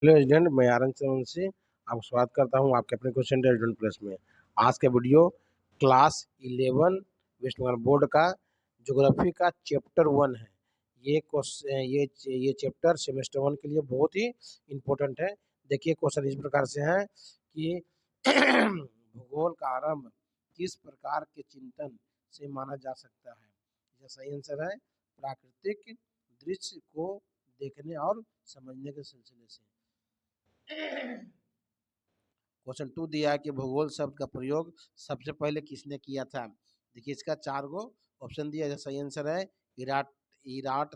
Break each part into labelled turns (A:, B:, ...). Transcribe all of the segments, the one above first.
A: Hello agent, मैं RN Chandravanshi आपको स्वागत करता हूं आपके अपने क्वेश्चन एजेंट प्लस में। आज का video class 11 West Bengal board का ज्योग्राफी का चैप्टर 1 है। ये क्वेश्चन ये चैप्टर सेमेस्टर 1 के लिए बहुत ही इम्पोर्टेंट है। देखिए क्वेश्चन इस प्रकार से है कि भूगोल का आरंभ किस प्रकार के चिंतन से माना जा सकता है। इसका सही आंसर है प्राकृतिक दृश्य को देखने और समझने के सिलसिले से। क्वेश्चन 2 दिया है कि भूगोल शब्द का प्रयोग सबसे पहले किसने किया था। देखिए इसका 4 गो ऑप्शन दिया है। सही आंसर है इराट इराट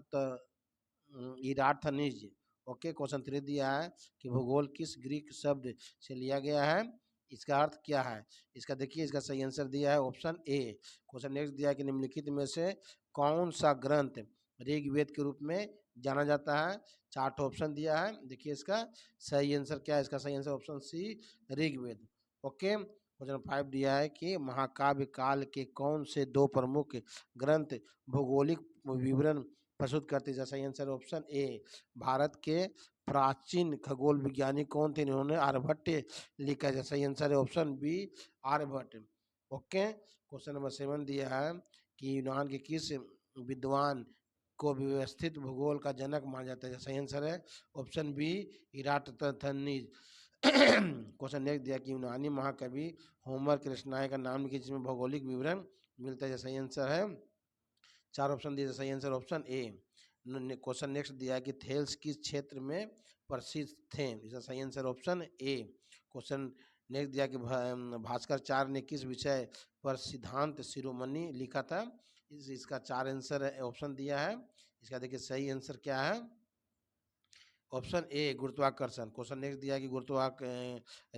A: इरार्थनीज। ओके, क्वेश्चन 3 दिया है कि भूगोल किस ग्रीक शब्द से लिया गया है, इसका अर्थ क्या है। इसका देखिए इसका सही आंसर दिया है ऑप्शन ए। क्वेश्चन नेक्स्ट दिया है कि निम्नलिखित में से कौन सा ग्रंथ ऋग्वेद के रूप में जाना जाता है। 4 ऑप्शन दिया है। देखिए इसका सही आंसर क्या है। इसका सही answer option C Rigveda. Okay, question 5 दिया है कि महाकाव्य काल के कौन से 2 प्रमुख ग्रंथ भौगोलिक विवरण प्रस्तुत करते हैं। सही आंसर ऑप्शन ए। भारत के प्राचीन खगोल विज्ञानी कौन थे, इन्होंने आर्यभट्ट लिखा है। सही आंसर है option B Aryabhata. Okay, question number 7 दिया है कि यूनान के किस विद्वान को व्यवस्थित भूगोल का जनक माना जाता है। सही आंसर है ऑप्शन बी इराटोथेनीज। क्वेश्चन नेक्स्ट दिया कि यूनानी महाकवि होमर की रचनाएं का नाम लिखिए जिसमें भौगोलिक विवरण मिलता है। सही आंसर है 4 ऑप्शन दिए। सही आंसर ऑप्शन ए। क्वेश्चन नेक्स्ट दिया है कि थेल्स किस क्षेत्र में प्रसिद्ध थे। इसका सही आंसर ऑप्शन ए। क्वेश्चन नेक्स्ट दिया कि भास्कराचार्य ने किस विषय पर सिद्धांत शिरोमणि लिखा था। इसका 4 आंसर ऑप्शन दिया है। इसका देखिए सही आंसर क्या है ऑप्शन ए गुरुत्वाकर्षण। क्वेश्चन नेक्स्ट दिया है कि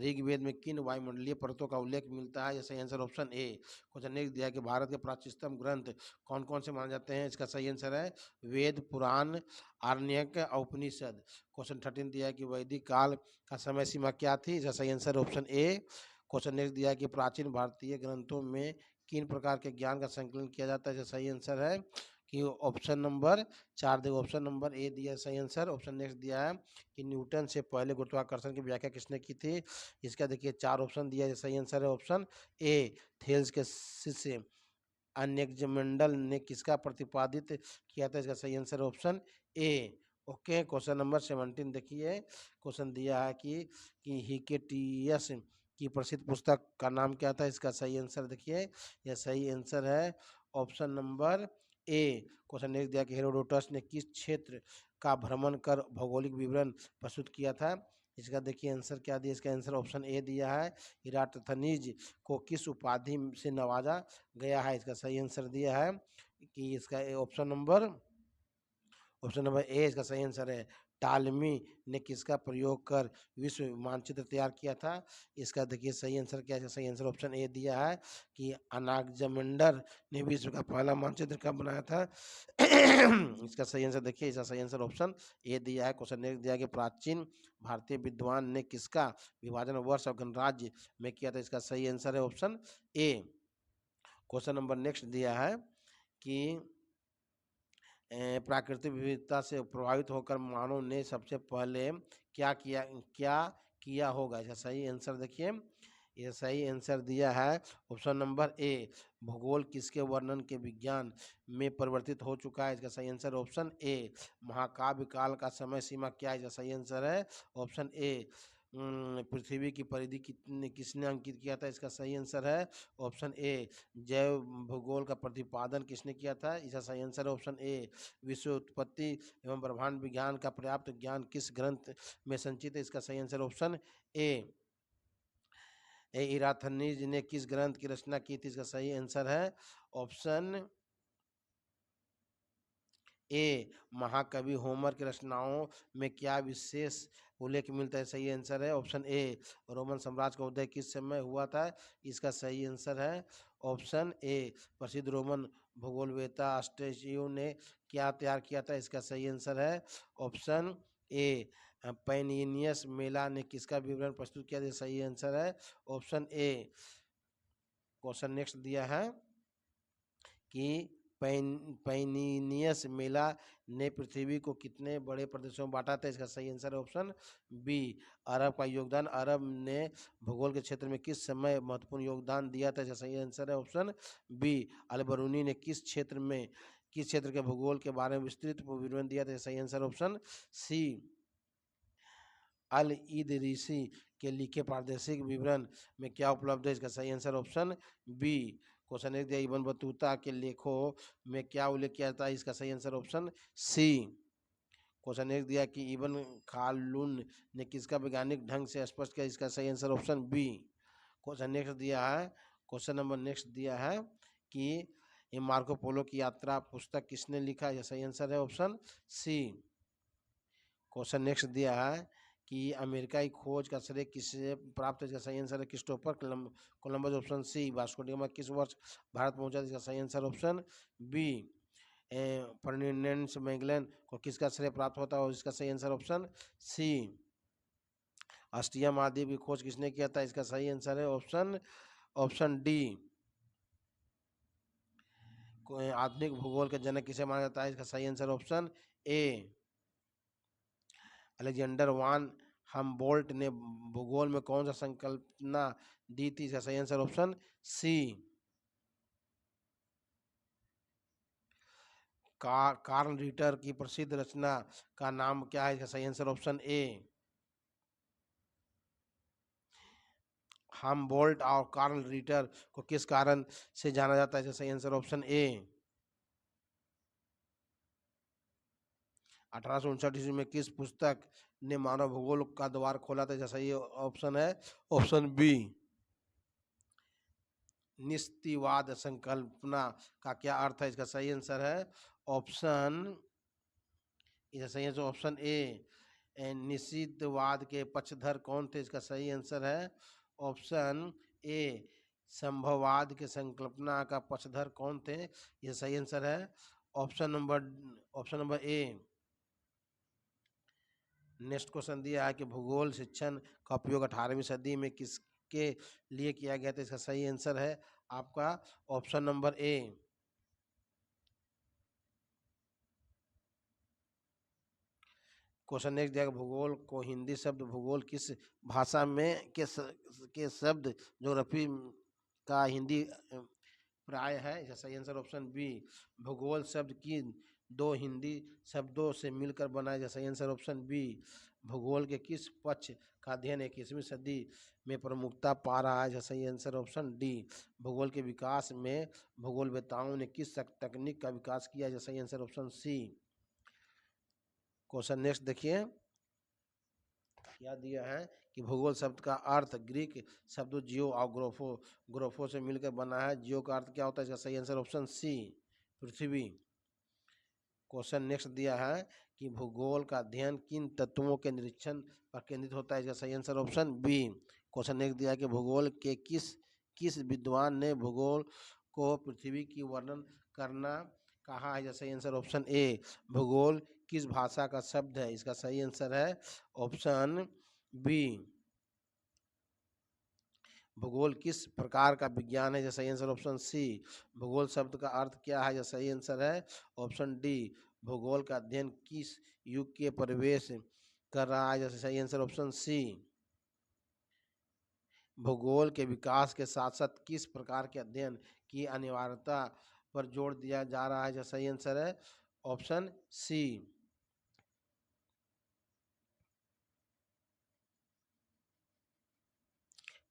A: ऋग्वेद में किन वायुमंडलीय परतों का उल्लेख मिलता है। यह सही आंसर ऑप्शन ए। क्वेश्चन नेक्स्ट दिया है कि भारत के प्राचीनतम ग्रंथ कौन कौन से माने जाते हैं। इसका सही आंसर है वेद, पुराण, आरण्यक, उपनिषद। क्वेश्चन 13 दिया है कि वैदिक काल का समय सीमा क्या थी। इसका सही आंसर ऑप्शन ए। क्वेश्चन नेक्स्ट दिया है कि प्राचीन भारतीय ग्रंथों में किन प्रकार के ज्ञान का संकलन किया जाता है। इसका सही आंसर है कि ऑप्शन नंबर 4 देखो, ऑप्शन नंबर ए दिया सही आंसर। ऑप्शन नेक्स्ट दिया है कि न्यूटन से पहले गुरुत्वाकर्षण की व्याख्या किसने की थी। इसका देखिए 4 ऑप्शन दिया है। सही आंसर है ऑप्शन ए थेल्स के शिष्य अलेक्जेंडर ने किसका प्रतिपादित किया था। इसका सही आंसर ऑप्शन ए। ओके, क्वेश्चन नंबर 17 देखिए। क्वेश्चन दिया है कि हिकेटियस की प्रसिद्ध पुस्तक का नाम क्या था। इसका सही आंसर देखिए, यह सही आंसर है option number A. Question next दिया कि हेरोडोटस ने किस क्षेत्र का भ्रमण कर भौगोलिक विवरण प्रस्तुत किया था। इसका देखिए आंसर क्या दिया। इसका आंसर ऑप्शन ए दिया है इराटोथेनीज को किस उपाधि से नवाजा गया है। इसका सही आंसर दिया है कि इसका ऑप्शन नंबर ए इसका सही आंसर है। टालमी ने किसका प्रयोग कर विश्व मानचित्र तैयार किया था। इसका देखिए सही आंसर क्या है। सही आंसर ऑप्शन ए दिया है कि अलेक्जेंडर ने विश्व का पहला मानचित्र कब बनाया था। इसका सही आंसर देखिए, इसका सही आंसर ऑप्शन ए दिया है। क्वेश्चन नेक्स्ट दिया कि प्राचीन भारतीय विद्वान ने किसका विभाजन वर्ष और गणराज्य में किया था। इसका सही आंसर है option A. Question number next दिया है कि प्राकृतिक विविधता से प्रभावित होकर मानव ने सबसे पहले क्या किया होगा। इसका सही आंसर देखिए, यह सही आंसर दिया है ऑप्शन नंबर ए भूगोल किसके वर्णन के विज्ञान में परिवर्तित हो चुका है। इसका सही आंसर ऑप्शन ए महाकाव्य काल का समय सीमा क्या है। इसका सही आंसर है ऑप्शन ए पृथ्वी की परिधि किसने अंकित किया था। इसका सही आंसर है ऑप्शन ए जैव भूगोल का प्रतिपादन किसने किया था। इसका सही आंसर है ऑप्शन ए विश्व उत्पत्ति एवं ब्रह्मांड विज्ञान का पर्याप्त ज्ञान किस ग्रंथ में संचित है। इसका सही आंसर ऑप्शन ए इराथनीज ने किस ग्रंथ की रचना की थी। इसका सही आंसर है ऑप्शन ए महाकवि होमर की रचनाओं में क्या विशेष उल्लेख मिलता है। सही आंसर है ऑप्शन ए रोमन साम्राज्य का उदय किस समय हुआ था। इसका सही आंसर है ऑप्शन ए प्रसिद्ध रोमन भूगोलवेत्ता अस्टेशियो ने क्या तैयार किया था। इसका सही आंसर है ऑप्शन ए पैनियस मेला ने किसका विवरण प्रस्तुत किया था। सही आंसर है ऑप्शन ए। क्वेश्चन नेक्स्ट दिया है कि पैनिनियस मेला ने पृथ्वी को कितने बड़े प्रदेशों में बांटा था? इसका सही आंसर है ऑप्शन बी। अरब का योगदान, अरब ने भूगोल के क्षेत्र में किस समय महत्वपूर्ण योगदान दिया था? इसका सही आंसर है ऑप्शन बी। अल बरूनी ने किस क्षेत्र के भूगोल के बारे में विस्तृत विवरण दिया था? सही आंसर ऑप्शन सी। अल इदरीसी के लिखे प्रादेशिक विवरण में क्या उपलब्ध है? इसका सही आंसर ऑप्शन बी। क्वेश्चन एक दिया, इब्न बतूता के लेखों में क्या उल्लेख किया था? इसका सही आंसर ऑप्शन सी। क्वेश्चन एक दिया कि इब्न खालून ने किसका वैज्ञानिक ढंग से स्पष्ट किया? इसका सही answer option B. Question next दिया है, क्वेश्चन नंबर नेक्स्ट दिया है कि ये मार्को पोलो की यात्रा पुस्तक किसने लिखा? यह सही आंसर है ऑप्शन सी। क्वेश्चन नेक्स्ट दिया है कि अमेरिका की खोज का श्रेय किसे प्राप्त है? इसका सही आंसर है Christopher Columbus option C. Vasco da Gama किस वर्ष भारत पहुंचा? इसका सही answer option B. Ferdinand Magellan को किसका श्रेय प्राप्त होता है? और इसका सही आंसर ऑप्शन सी। ऑस्ट्रिया महाद्वीप की खोज किसने किया था? इसका सही आंसर है ऑप्शन डी। आधुनिक भूगोल के जनक किसे माना जाता है? इसका सही आंसर ऑप्शन ए। अलेक्जेंडर वान हमबोल्ट ने भूगोल में कौन सा संकल्पना दी थी? इसका सही answer option C. Carl Ritter की प्रसिद्ध रचना का नाम क्या है? इसका सही आंसर ऑप्शन ए। हमबोल्ट और कार्ल रिटर को किस कारण से जाना जाता है? इसका सही आंसर ऑप्शन ए। 1859 ईस्वी में किस पुस्तक ने मानव भूगोल का द्वार खोला था? जैसा ये ऑप्शन है ऑप्शन बी। निस्तीवाद संकल्पना का क्या अर्थ है? इसका सही आंसर है ऑप्शन, इसका सही आंसर ऑप्शन ए। निषिद्धवाद के पक्षधर कौन थे? इसका सही आंसर है ऑप्शन ए। संभववाद के संकल्पना का पक्षधर कौन थे? यह सही आंसर है option number A. Next question दिया है कि भूगोल शिक्षण का उपयोग 18वीं सदी में किसके लिए किया गया था? इसका सही आंसर है आपका option number A. Question next दिया, भूगोल को हिंदी शब्द भूगोल किस भाषा में के शब्द ज्योग्राफी का हिंदी प्राय है? इसका सही आंसर ऑप्शन बी। भूगोल शब्द की दो हिंदी शब्दों से मिलकर बना है? सही आंसर ऑप्शन बी। भूगोल के किस पक्ष का अध्ययन 21वीं सदी में प्रमुखता पा रहा है? सही आंसर ऑप्शन डी। भूगोल के विकास में भूगोलवेत्ताओं ने किस तकनीक का विकास किया है? सही answer option C. Question next देखिए, क्या दिया है कि भूगोल शब्द का अर्थ ग्रीक शब्द जियो और ग्रोफो से मिलकर बना है। जियो का अर्थ क्या होता है? इसका सही आंसर ऑप्शन सी, पृथ्वी। क्वेश्चन नेक्स्ट दिया है कि भूगोल का अध्ययन किन तत्वों के निरीक्षण पर केंद्रित होता है? इसका सही answer option B. Question next दिया है कि भूगोल के किस विद्वान ने भूगोल को पृथ्वी की वर्णन करना कहा है? सही आंसर ऑप्शन ए। भूगोल किस भाषा का शब्द है? इसका सही आंसर है ऑप्शन बी। भूगोल किस प्रकार का विज्ञान है? सही आंसर ऑप्शन सी। भूगोल शब्द का अर्थ क्या है? सही आंसर है ऑप्शन डी। भूगोल का अध्ययन किस युग के प्रवेश कर रहा है? सही आंसर ऑप्शन सी। भूगोल के विकास के साथ साथ किस प्रकार के अध्ययन की अनिवार्यता पर जोर दिया जा रहा है? सही आंसर है ऑप्शन सी।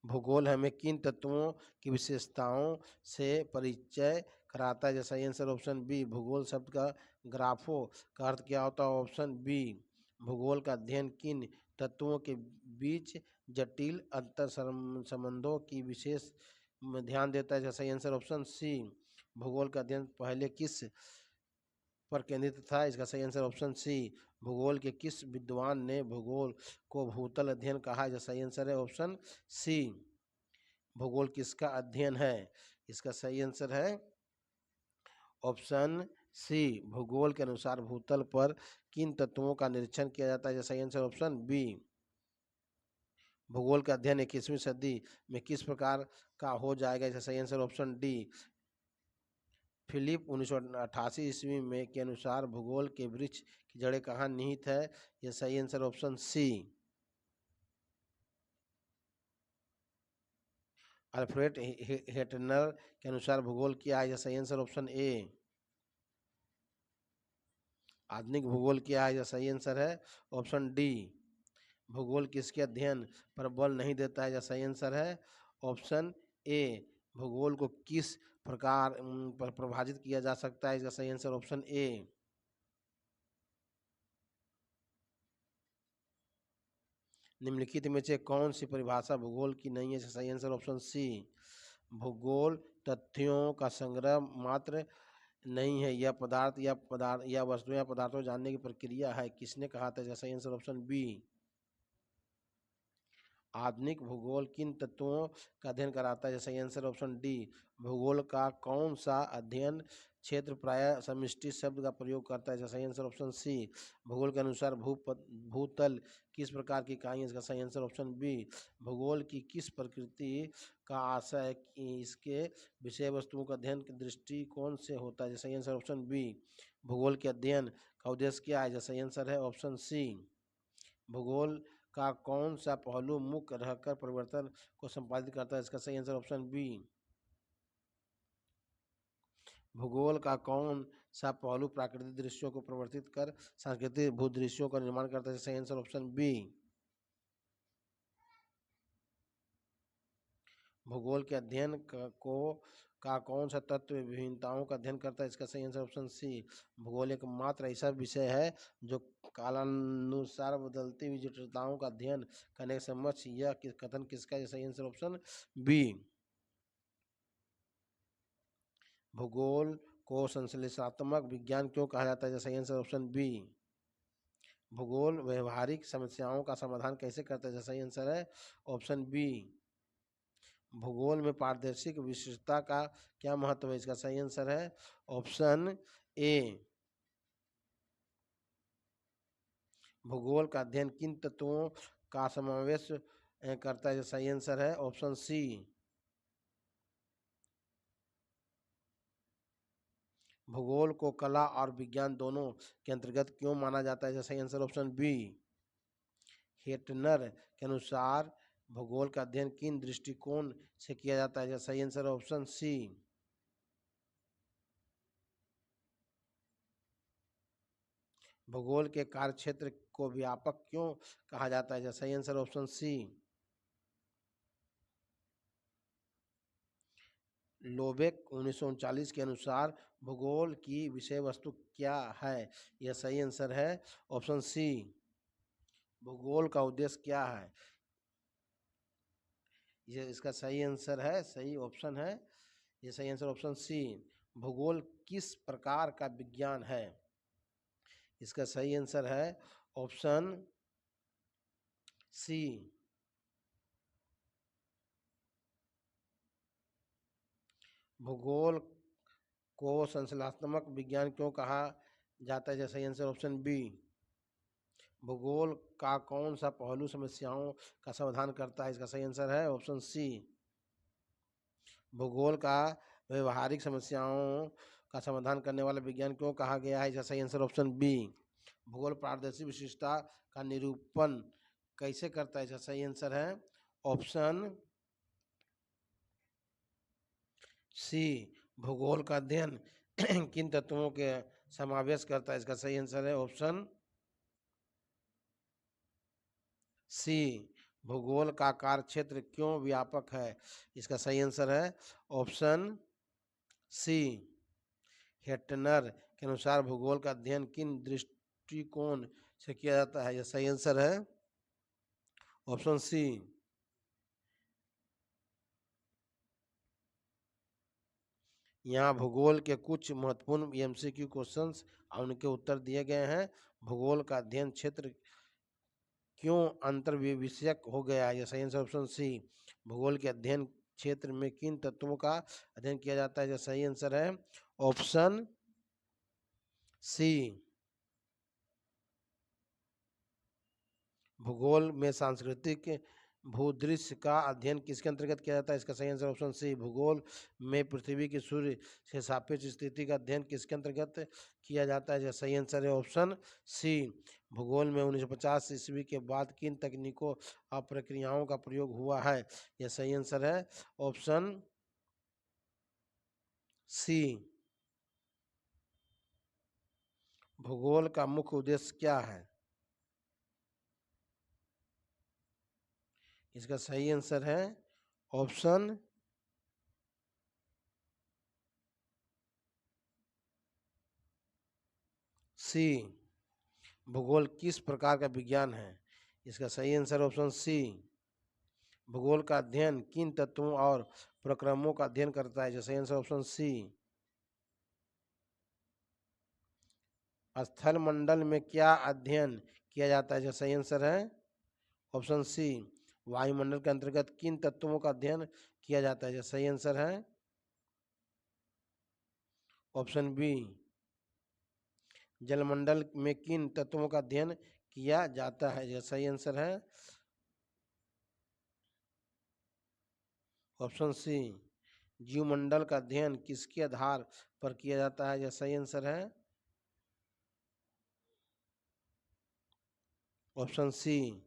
A: भूगोल हमें किन तत्वों की विशेषताओं से परिचय कराता है? सही आंसर ऑप्शन बी। भूगोल शब्द का ग्राफो का अर्थ क्या होता है? Option B. भूगोल का अध्ययन किन तत्वों के बीच जटिल अंतर संबंधों की विशेष ध्यान देता है? सही आंसर ऑप्शन सी। भूगोल का अध्ययन पहले किस पर केंद्रित था? इसका सही आंसर ऑप्शन सी। भूगोल के किस विद्वान ने भूगोल को भूतल अध्ययन कहा है? सही आंसर है ऑप्शन सी। भूगोल किसका अध्ययन है? इसका सही आंसर है ऑप्शन सी। भूगोल के अनुसार भूतल पर किन तत्वों का निरीक्षण किया जाता है? सही आंसर ऑप्शन बी। भूगोल का अध्ययन 21वीं सदी में किस प्रकार का हो जाएगा? इसका सही आंसर ऑप्शन डी। फिलिप 1988 ईस्वी में के अनुसार भूगोल के वृक्ष की जड़ें कहाँ निहित है? यह सही आंसर ऑप्शन सी। अल्फ्रेड हेटनर के अनुसार भूगोल क्या है? यह सही आंसर ऑप्शन ए। आधुनिक भूगोल क्या है? यह सही आंसर है ऑप्शन डी। भूगोल किसके अध्ययन पर बल नहीं देता है? यह सही आंसर है ऑप्शन ए। भूगोल को किस प्रकार पर प्रभावित किया जा सकता है? इसका सही आंसर ऑप्शन ए। निम्नलिखित में से कौन सी परिभाषा भूगोल की नहीं है? इसका सही आंसर ऑप्शन सी। भूगोल तथ्यों का संग्रह मात्र नहीं है, यह पदार्थ या वस्तुएं या पदार्थों जानने की प्रक्रिया है। किसने कहा था? इसका सही आंसर ऑप्शन बी। आधुनिक भूगोल किन तत्वों का अध्ययन कराता है? सही आंसर ऑप्शन डी। भूगोल का कौन सा अध्ययन क्षेत्र प्रायः समष्टि शब्द का प्रयोग करता है? सही आंसर ऑप्शन सी। भूगोल के अनुसार भूतल किस प्रकार की इकाई है? इसका सही आंसर ऑप्शन बी। भूगोल की किस प्रकृति का आशय है कि इसके विषय वस्तुओं का अध्ययन के दृष्टिकोण से होता है? सही आंसर ऑप्शन बी। भूगोल के अध्ययन का उद्देश्य क्या है? सही आंसर है ऑप्शन सी। भूगोल का कौन सा पहलू मुख्य रहकर परिवर्तन को संपादित करता है? इसका सही आंसर ऑप्शन बी। भूगोल का कौन सा पहलू प्राकृतिक दृश्यों को परिवर्तित कर सांस्कृतिक भूदृश्यों का निर्माण करता है? सही आंसर ऑप्शन बी। भूगोल के अध्ययन का कौन सा तत्व विभिन्नताओं का अध्ययन करता है? इसका सही आंसर ऑप्शन सी। भूगोल एक मात्र ऐसा विषय है जो कालानुसार बदलती हुई जटिलताओं का अध्ययन करने के समक्ष। यह कथन किसका है? सही आंसर ऑप्शन बी। भूगोल को संश्लेषणात्मक विज्ञान क्यों कहा जाता है? सही आंसर ऑप्शन बी। भूगोल व्यवहारिक समस्याओं का समाधान कैसे करता है? सही आंसर है ऑप्शन बी। भूगोल में पारदर्शिक विशिष्टता का क्या महत्व है? इसका सही आंसर है ऑप्शन ए। भूगोल का अध्ययन किन तत्वों का समावेश करता है? सही आंसर है ऑप्शन सी। भूगोल को कला और विज्ञान दोनों के अंतर्गत क्यों माना जाता है? सही आंसर ऑप्शन बी। हेटनर के अनुसार भूगोल का अध्ययन किन दृष्टिकोण से किया जाता है? सही आंसर ऑप्शन सी। भूगोल के कार्यक्षेत्र को व्यापक क्यों कहा जाता है? सही आंसर ऑप्शन सी। लोबेक 1939 के अनुसार भूगोल की विषय वस्तु क्या है? यह सही आंसर है ऑप्शन सी। भूगोल का उद्देश्य क्या है? ये इसका सही आंसर है, सही ऑप्शन है, ये सही आंसर ऑप्शन सी। भूगोल किस प्रकार का विज्ञान है? इसका सही आंसर है ऑप्शन सी। भूगोल को संश्लेषणात्मक विज्ञान क्यों कहा जाता है? सही आंसर ऑप्शन बी। भूगोल का कौन सा पहलू समस्याओं का समाधान करता है? इसका सही आंसर है ऑप्शन सी। भूगोल का व्यवहारिक समस्याओं का समाधान करने वाला विज्ञान क्यों कहा गया है? इसका सही आंसर ऑप्शन बी। भूगोल पारदर्शी विशिष्टता का निरूपण कैसे करता है? इसका सही आंसर है ऑप्शन सी। भूगोल का अध्ययन किन तत्वों के समावेश करता है? इसका सही आंसर है ऑप्शन सी। भूगोल का कार्यक्षेत्र क्यों व्यापक है? इसका सही आंसर है ऑप्शन सी। हेटनर के अनुसार भूगोल का अध्ययन किन दृष्टिकोण से किया जाता है? यह सही आंसर है ऑप्शन सी। यहाँ भूगोल के कुछ महत्वपूर्ण एमसीक्यू क्वेश्चंस और उनके उत्तर दिए गए हैं। भूगोल का अध्ययन क्षेत्र क्यों अंतर्विषयक हो गया है? यह सही आंसर ऑप्शन सी। भूगोल के अध्ययन क्षेत्र में किन तत्वों का अध्ययन किया जाता है? यह सही आंसर है ऑप्शन सी। भूगोल में सांस्कृतिक भूदृश्य का अध्ययन किसके अंतर्गत किया जाता है? इसका सही आंसर ऑप्शन सी। भूगोल में पृथ्वी की सूर्य से सापेक्ष स्थिति का अध्ययन किसके अंतर्गत किया जाता है? इसका सही आंसर है ऑप्शन सी। भूगोल में 1950 ईस्वी के बाद किन तकनीकों और प्रक्रियाओं का प्रयोग हुआ है? यह सही आंसर है ऑप्शन सी। भूगोल का मुख्य उद्देश्य क्या है? इसका सही आंसर है ऑप्शन सी। भूगोल किस प्रकार का विज्ञान है? इसका सही आंसर ऑप्शन सी। भूगोल का अध्ययन किन तत्वों और प्रक्रमों का अध्ययन करता है? इसका सही आंसर ऑप्शन सी। स्थल मंडल में क्या अध्ययन किया जाता है? इसका सही आंसर है ऑप्शन सी। वायुमंडल के अंतर्गत किन तत्वों का अध्ययन किया जाता है? इसका सही आंसर है ऑप्शन बी। जलमंडल में किन तत्वों का अध्ययन किया जाता है? यह सही आंसर है ऑप्शन सी। जीवमंडल का अध्ययन किसके आधार पर किया जाता है? यह सही आंसर है ऑप्शन सी।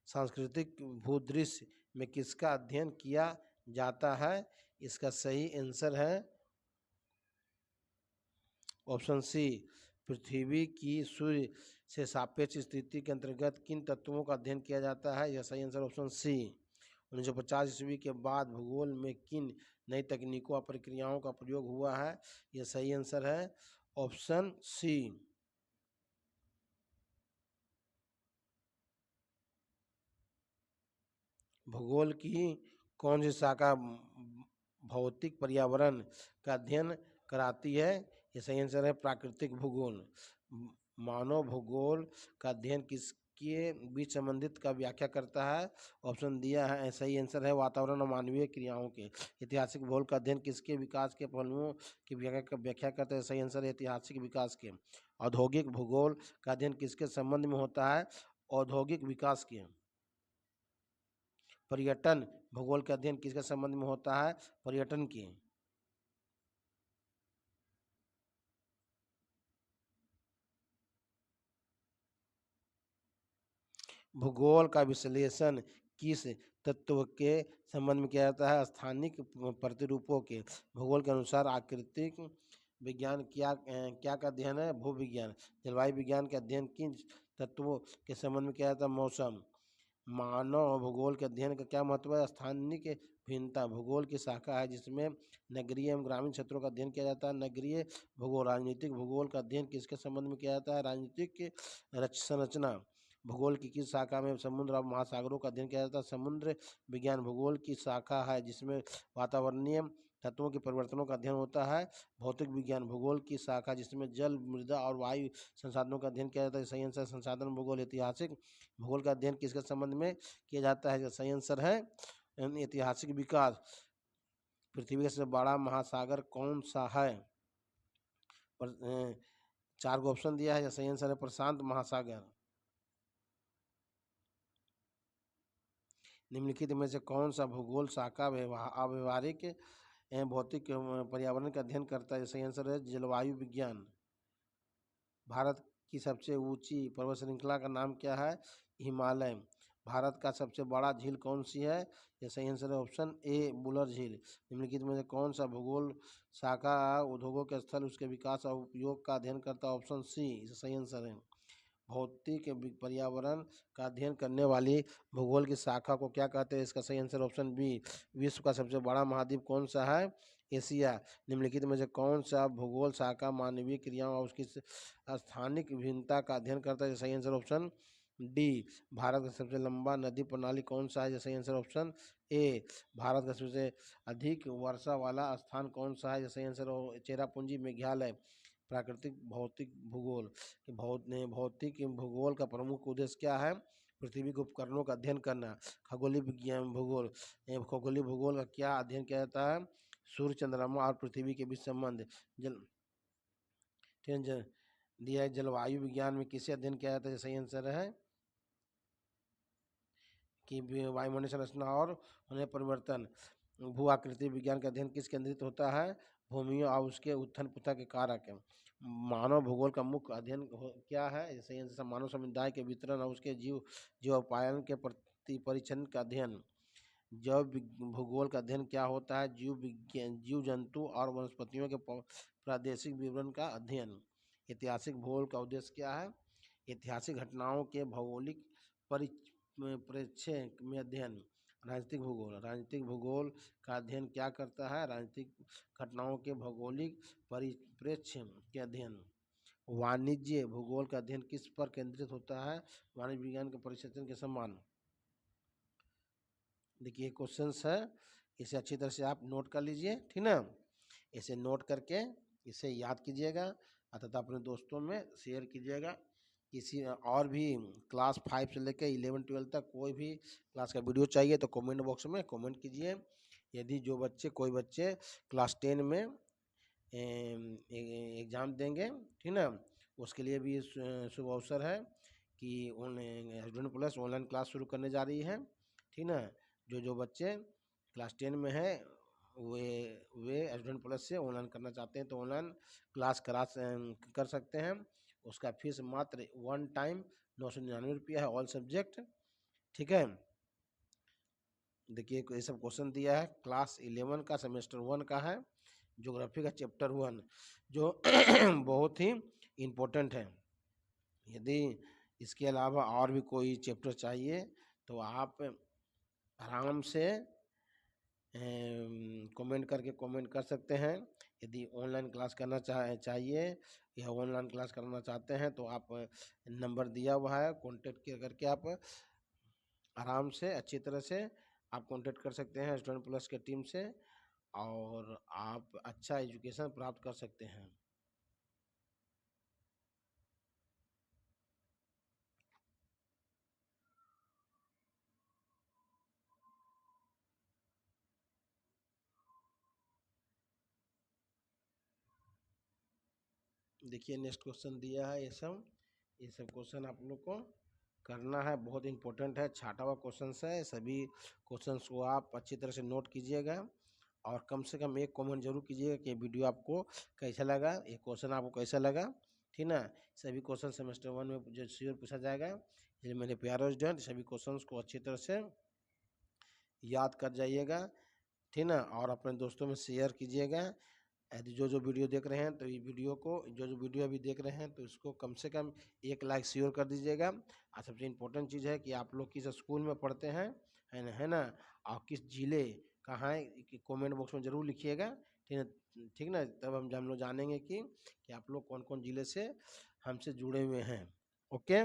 A: सांस्कृतिक भूदृश्य में किसका अध्ययन किया जाता है? इसका सही आंसर है ऑप्शन सी। पृथ्वी की सूर्य से सापेक्ष स्थिति के अंतर्गत किन तत्वों का अध्ययन किया जाता है? यह सही आंसर ऑप्शन सी। 1950 ईस्वी के बाद भूगोल में किन नई तकनीकों और प्रक्रियाओं का प्रयोग हुआ है? यह सही आंसर है ऑप्शन सी। भूगोल की कौन सी शाखा भौतिक पर्यावरण का अध्ययन कराती है? ये सही आंसर है प्राकृतिक भूगोल। मानव भूगोल का अध्ययन किसके बीच संबंधित का व्याख्या करता है? ऑप्शन दिया है, सही आंसर है वातावरण और मानवीय क्रियाओं के। ऐतिहासिक भूगोल का अध्ययन किसके विकास के पहलुओं की व्याख्या करता है? सही आंसर है ऐतिहासिक विकास के। औद्योगिक भूगोल का अध्ययन किसके संबंध में होता है? औद्योगिक विकास के। पर्यटन भूगोल का अध्ययन किसके संबंध में होता है? पर्यटन के। भूगोल का विश्लेषण किस तत्व के संबंध में किया जाता है? स्थानिक प्रतिरूपों के। भूगोल के अनुसार आकृतिक विज्ञान क्या का अध्ययन है? भूविज्ञान। जलवायु विज्ञान के अध्ययन किन तत्वों के संबंध में किया जाता है? मौसम। मानव भूगोल के अध्ययन का क्या महत्व है? स्थानिक भिन्नता भूगोल की शाखा है जिसमें नगरीय एवं ग्रामीण क्षेत्रों का अध्ययन किया जाता है। नगरीय भूगोल। राजनीतिक भूगोल का अध्ययन किसके संबंध में किया जाता है? राजनीतिक संरचना। भूगोल की किस शाखा में समुद्र और महासागरों का अध्ययन किया जाता है? समुद्र विज्ञान भूगोल की शाखा है जिसमें वातावरणीय तत्वों के परिवर्तनों का अध्ययन होता है। भौतिक विज्ञान भूगोल की शाखा जिसमें जल, मृदा और वायु संसाधनों का अध्ययन किया जाता है। सही आंसर संसाधन भूगोल। ऐतिहासिक भूगोल का अध्ययन किसके संबंध में किया जाता है? सही आंसर है ऐतिहासिक विकास। पृथ्वी का सबसे बड़ा महासागर कौन सा है? पर, 4 को ऑप्शन दिया है। सही आंसर है प्रशांत महासागर। निम्नलिखित में से कौन सा भूगोल शाखा अव्यवहारिक एवं भौतिक पर्यावरण का अध्ययन करता है? सही आंसर है जलवायु विज्ञान। भारत की सबसे ऊंची पर्वत श्रृंखला का नाम क्या है? हिमालय। भारत का सबसे बड़ा झील कौन सी है? यह सही आंसर है ऑप्शन ए बुलर झील। निम्नलिखित में से कौन सा भूगोल शाखा उद्योगों के स्थल, उसके विकास और उपयोग का अध्ययन करता है? ऑप्शन सी सही आंसर है। भौतिक पर्यावरण का अध्ययन करने वाली भूगोल की शाखा को क्या कहते हैं? इसका सही आंसर ऑप्शन बी। विश्व का सबसे बड़ा महाद्वीप कौन सा है? एशिया। निम्नलिखित में से कौन सा भूगोल शाखा मानवीय क्रियाओं और उसकी स्थानिक भिन्नता का अध्ययन करता है? सही आंसर ऑप्शन डी। भारत का सबसे लंबा नदी प्रणाली कौन सा है? सही आंसर ऑप्शन ए। भारत का सबसे अधिक वर्षा वाला स्थान कौन सा है? सही आंसर चेरापूंजी मेघालय। प्राकृतिक भौतिक भूगोल। भौतिक भूगोल का प्रमुख उद्देश्य क्या है? पृथ्वी के उपकरणों का अध्ययन करना। खगोलीय विज्ञान भूगोल। खगोलीय भूगोल का क्या अध्ययन किया जाता है? सूर्य, चंद्रमा और पृथ्वी के बीच संबंध। जल दिया है। जलवायु विज्ञान में किसे अध्ययन किया जाता है? सही आंसर है कि वायुमंडलीय संरचना और उन्हें परिवर्तन। भू आकृति विज्ञान का अध्ययन किस केंद्रित होता है? भूमि और उसके उत्थन पुथा के कारक। मानव भूगोल का मुख्य अध्ययन क्या है? जैसे मानव समुदाय के वितरण और उसके जीवोपायन के प्रति परिचन्न का अध्ययन। जैव भूगोल का अध्ययन क्या होता है? जीव जंतु और वनस्पतियों के प्रादेशिक विवरण का अध्ययन। ऐतिहासिक भूगोल का उद्देश्य क्या है? ऐतिहासिक घटनाओं के भौगोलिक परिप्रेक्ष्य में अध्ययन। राजनीतिक भूगोल का अध्ययन क्या करता है? राजनीतिक घटनाओं के भौगोलिक परिप्रेक्ष्य के अध्ययन। वाणिज्य भूगोल का अध्ययन किस पर केंद्रित होता है? वाणिज्य विज्ञान के परिक्षेत्र के समान। देखिए क्वेश्चंस है, इसे अच्छी तरह से आप नोट कर लीजिए, ठीक ना। इसे नोट करके इसे याद कीजिएगा अथवा अपने दोस्तों में शेयर कीजिएगा। किसी और भी क्लास 5 से लेकर 11-12 तक कोई भी क्लास का वीडियो चाहिए तो कमेंट बॉक्स में कमेंट कीजिए। यदि कोई बच्चे क्लास 10 में एग्ज़ाम देंगे, ठीक ना, उसके लिए भी शुभ अवसर है कि स्टूडेंट प्लस ऑनलाइन क्लास शुरू करने जा रही है, ठीक ना। जो बच्चे क्लास 10 में है वे स्टूडेंट प्लस से ऑनलाइन करना चाहते हैं तो ऑनलाइन क्लास कर सकते हैं। उसका फीस मात्र 1 टाइम 999 रुपया है, ऑल सब्जेक्ट, ठीक है। देखिए ये सब क्वेश्चन दिया है, क्लास 11 का सेमेस्टर 1 का है, ज्योग्राफी का चैप्टर 1 जो बहुत ही इम्पोर्टेंट है। यदि इसके अलावा और भी कोई चैप्टर चाहिए तो आप आराम से कमेंट करके कमेंट कर सकते हैं। यदि ऑनलाइन क्लास करना चाहिए या ऑनलाइन क्लास करना चाहते हैं तो आप नंबर दिया हुआ है, कॉन्टेक्ट करके आप आराम से अच्छी तरह से आप कॉन्टेक्ट कर सकते हैं स्टूडेंट प्लस के टीम से और आप अच्छा एजुकेशन प्राप्त कर सकते हैं। देखिए नेक्स्ट क्वेश्चन दिया है, ये सब क्वेश्चन आप लोग को करना है, बहुत इंपॉर्टेंट है, छाटा हुआ क्वेश्चन है। सभी क्वेश्चंस को आप अच्छी तरह से नोट कीजिएगा और कम से कम एक कमेंट जरूर कीजिएगा कि वीडियो आपको कैसा लगा, ये क्वेश्चन आपको कैसा लगा, ठीक ना। सभी क्वेश्चन सेमेस्टर 1 में जो श्योर पूछा जाएगा, इसलिए मेरे प्यारे स्टूडेंट सभी क्वेश्चन को अच्छी तरह से याद कर जाइएगा, ठीक ना, और अपने दोस्तों में शेयर कीजिएगा। यदि जो वीडियो देख रहे हैं तो ये वीडियो को जो वीडियो अभी देख रहे हैं तो इसको कम से कम 1 लाइक शेयर कर दीजिएगा। और सबसे इम्पोर्टेंट चीज़ है कि आप लोग किस स्कूल में पढ़ते हैं, है ना, और किस जिले कहाँ है कमेंट बॉक्स में ज़रूर लिखिएगा, ठीक है, ठीक ना। तब हम लोग जानेंगे कि आप लोग कौन कौन जिले से हमसे जुड़े हुए हैं। ओके।